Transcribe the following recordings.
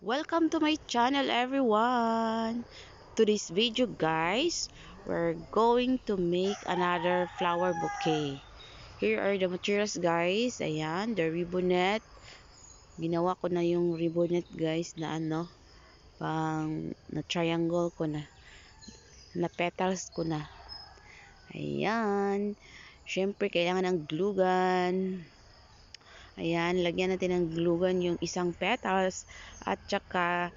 Welcome to my channel, everyone. To this video, guys, we're going to make another flower bouquet. Here are the materials, guys. Ayan, the ribbonet. Ginawa ko na yung ribbonet, guys, na na triangle ko na petals ko na. Ayan. Syempre, kailangan ng glue gun. Ayan, lagyan natin ng glue gun yung isang petals at saka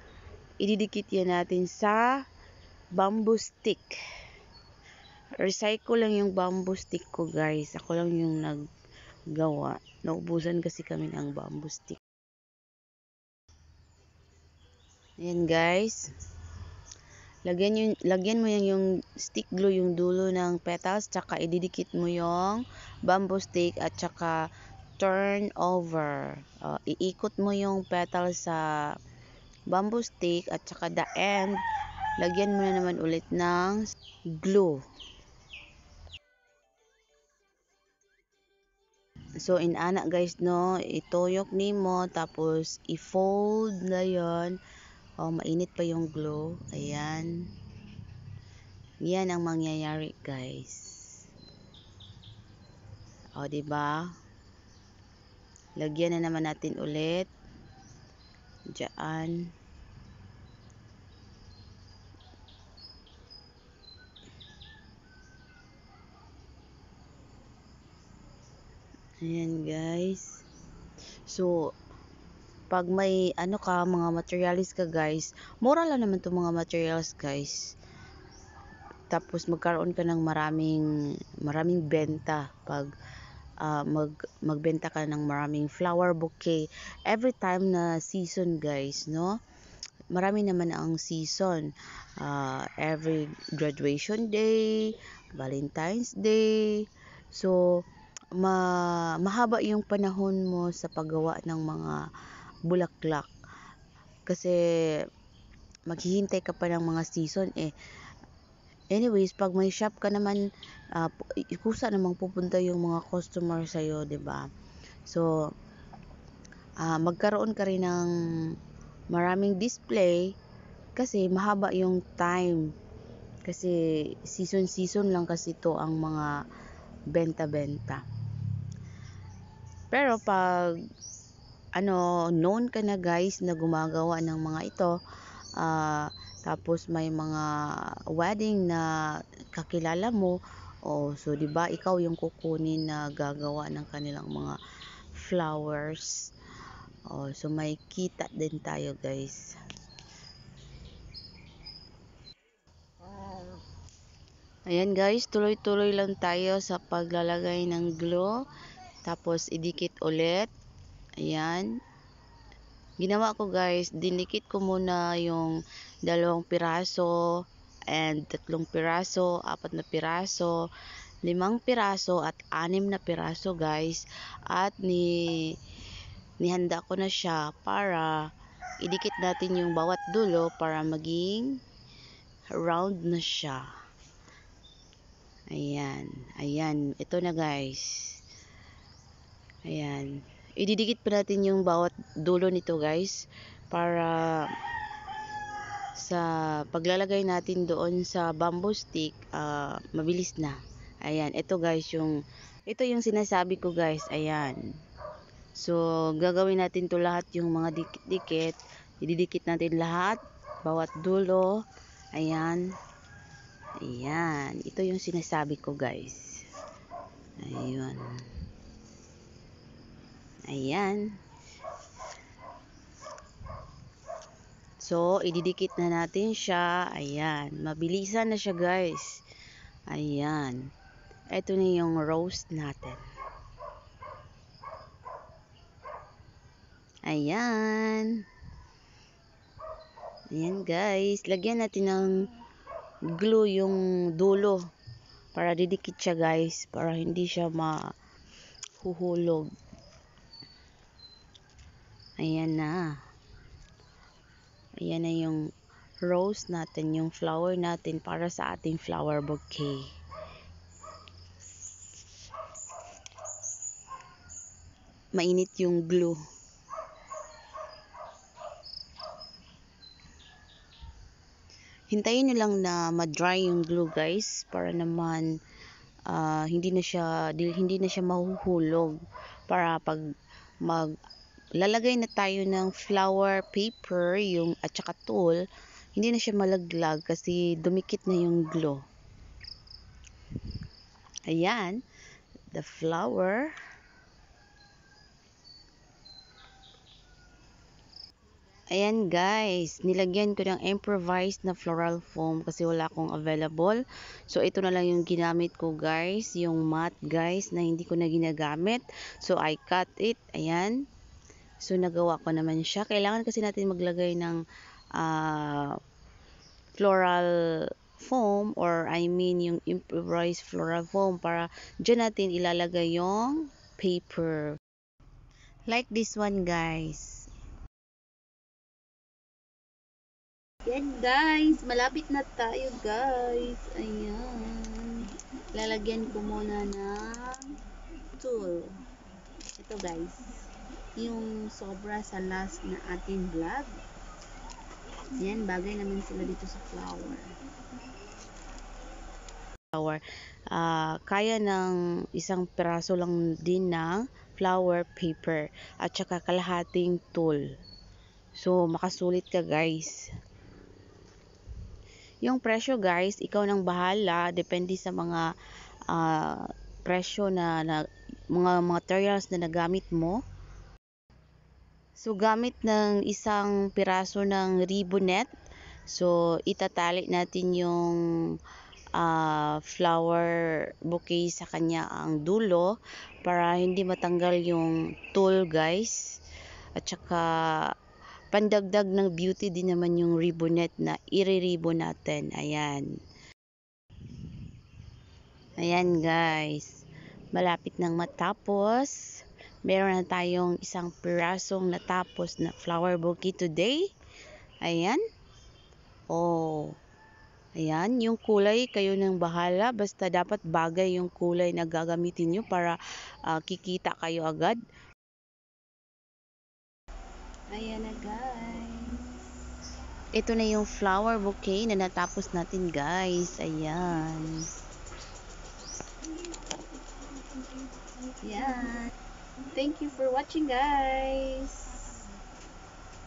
ididikit yan natin sa bamboo stick. Recycle lang yung bamboo stick ko, guys. Ako lang yung naggawa. Naubusan kasi kami ng bamboo stick. Ayan, guys. Lagyan mo yan yung stick glue, yung dulo ng petals, tsaka ididikit mo yung bamboo stick at tsaka turn over. Iikot mo yung petals sa bamboo stick at saka the end, lagyan mo na naman ulit ng glue. So, inana guys, no, ituyok nimo tapos i-fold na yon. Mainit pa yung glue. Ayan. Yan ang mangyayari, guys. Diba? Lagyan na naman natin ulit. Diyan. Ayan, guys. So, pag may mga materials ka, guys, mura lang naman 'tong mga materials, guys. Tapos magkaroon ka ng maraming benta pag magbenta ka ng maraming flower bouquet every time na season, guys, no? Marami naman ang season. Every graduation day, Valentine's Day. So, mahaba yung panahon mo sa paggawa ng mga bulaklak. Kasi maghihintay ka pa ng mga season eh. Anyways, pag may shop ka naman, kusa namang pupunta yung mga customer sa'yo, 'di ba? So, magkaroon ka rin ng maraming display kasi mahaba yung time. Kasi season lang kasi to ang mga benta-benta. Pero pag known ka na, guys, na gumagawa ng mga ito, tapos may mga wedding na kakilala mo, so 'di ba ikaw yung kukunin na gagawa ng kanilang mga flowers. So may kita din tayo, guys. Ayan, guys, tuloy-tuloy lang tayo sa paglalagay ng glue. Tapos idikit ulit. Ayan. Ginawa ko, guys, dinikit ko muna yung 2 piraso and 3 piraso, 4 na piraso, 5 piraso at 6 na piraso, guys. At nihanda ko na siya para idikit natin yung bawat dulo para maging round na siya. Ayan. Ayan. Ito na, guys. Ayan. Ididikit pa natin yung bawat dulo nito, guys, para sa paglalagay natin doon sa bamboo stick, mabilis na. Ayan. Ito, guys, ito yung sinasabi ko, guys. Ayan. So, gagawin natin to lahat, yung mga dikit-dikit. Ididikit natin lahat, bawat dulo. Ayan. Ayan. Ito yung sinasabi ko, guys. Ayan. Ayan. So, ididikit na natin siya. Ayan. Mabilisan na siya, guys. Ayan. Ito na yung rose natin. Ayan. Ayan, guys. Lagyan natin ng glue yung dulo para didikit siya, guys, para hindi siya mahuhulog. Ayan na. Ayan na yung rose natin, yung flower natin para sa ating flower bouquet. Mainit yung glue. Hintayin nyo lang na ma-dry yung glue guys, para naman hindi na siya mahuhulog, para pag lalagay na tayo ng flower paper yung at saka tool, hindi na siya malaglag kasi dumikit na yung glue. Ayan, the flower. Ayan guys, nilagyan ko ng improvised na floral foam kasi wala akong available. So ito na lang yung ginamit ko guys, yung matte guys na hindi ko na ginagamit. So I cut it, ayan. So nagawa ko naman siya. Kailangan kasi natin maglagay ng floral foam, or I mean yung improvised floral foam, para dyan natin ilalagay yung paper. Like this one guys. Yan guys, malapit na tayo guys. Ayan. Lalagyan ko muna ng tool. Ito guys, yung sobra sa last na ating vlog. Yan, bagay naman sila dito sa flower. Kaya ng isang piraso lang din ng flower paper at saka kalahating tool. So, makasulit ka guys. Yung presyo guys, ikaw nang bahala, depende sa mga presyo na mga materials na nagamit mo. So gamit ng isang piraso ng ribbonette, so itatali natin yung flower bouquet sa kanya ang dulo para hindi matanggal yung tool guys. At saka pandagdag ng beauty din naman yung ribbonette na i-ribbon natin. Ayan. Ayan guys. Malapit nang matapos. Meron na tayong isang pirasong natapos na flower bouquet today. Ayan. Oh. Ayan. Yung kulay, kayo nang bahala. Basta dapat bagay yung kulay na gagamitin nyo para kikita kayo agad. Ayan na guys. Ito na yung flower bouquet na natapos natin guys. Ayan. Ayan. Thank you for watching guys.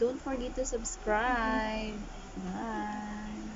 Don't forget to subscribe. Bye.